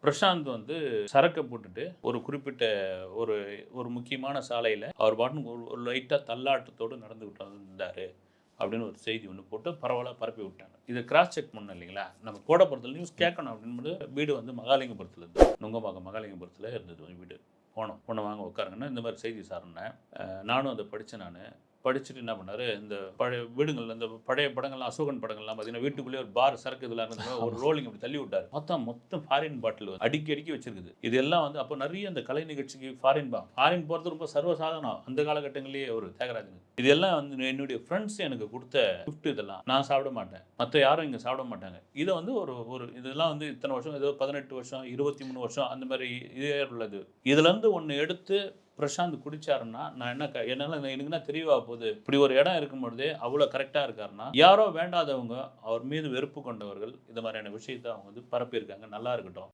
பிரசாந்த் வந்து சரக்க போட்டுட்டு ஒரு குறிப்பிட்ட ஒரு ஒரு முக்கியமான சாலையில அவர் பாட்டுக்கு ஒரு லைட்டா தள்ளாட்டத்தோடு நடந்துகிட்டு இருந்தாரு அப்படின்னு ஒரு செய்தி ஒன்று போட்டு பரவலாக பரப்பி விட்டாங்க. இதை கிராஸ் செக் பண்ணோம் இல்லைங்களா? நம்ம கோடப்புறத்தில் நியூஸ் கேட்கணும் அப்படின்னு வீடு வந்து மகாலிங்கபுரத்தில் இருந்தது. நுங்கம்பாக்கம் மகாலிங்கபுரத்தில் இருந்தது வீடு. போனோம். பொண்ணை வாங்க உட்காருங்கன்னா இந்த மாதிரி செய்தி சார்னேன். நானும் அதை படித்தேன். படிச்சுட்டு என்ன பண்ணாரு, இந்த பழைய வீடுங்கள்ல இந்த பழைய படங்கள்லாம் அசோகன் படங்கள்லாம் பார்த்தீங்கன்னா வீட்டுக்குள்ளேயே ஒரு பார் சரக்கு இதெல்லாம் இருந்தது. ஒரு ரோலிங் அப்படி தள்ளி விட்டாரு. பார்த்தா மொத்தம் ஃபாரின் பாட்டில் அடுக்கி அடுக்கி வச்சிருக்குது. இதெல்லாம் வந்து அப்போ நிறைய அந்த கலை நிகழ்ச்சிக்கு ஃபாரின் போகிறது ரொம்ப சர்வசாதாரணம் அந்த காலகட்டங்களிலேயே ஒரு தியாகராஜன். இதெல்லாம் வந்து என்னுடைய ஃப்ரெண்ட்ஸ் எனக்கு கொடுத்த கிஃப்ட். இதெல்லாம் நான் சாப்பிட மாட்டேன், மற்ற யாரும் இங்கே சாப்பிட மாட்டாங்க. இதை வந்து ஒரு ஒரு இதெல்லாம் வந்து இத்தனை வருஷம், ஏதோ 18 வருஷம் 23 வருஷம் அந்த மாதிரி இதே உள்ளது. இதுலேருந்து ஒன்று எடுத்து பிரசாந்த் குடிச்சாருன்னா நான் என்னால் எனக்கு என்ன தெரியவா போகுது. இப்படி ஒரு இடம் இருக்கும் பொழுதே அவ்வளோ கரெக்டாக இருக்காருன்னா யாரோ வேண்டாதவங்க அவர் மீது வெறுப்பு கொண்டவர்கள் இந்த மாதிரியான விஷயத்தை அவங்க வந்து பரப்பியிருக்காங்க. நல்லா இருக்கட்டும்.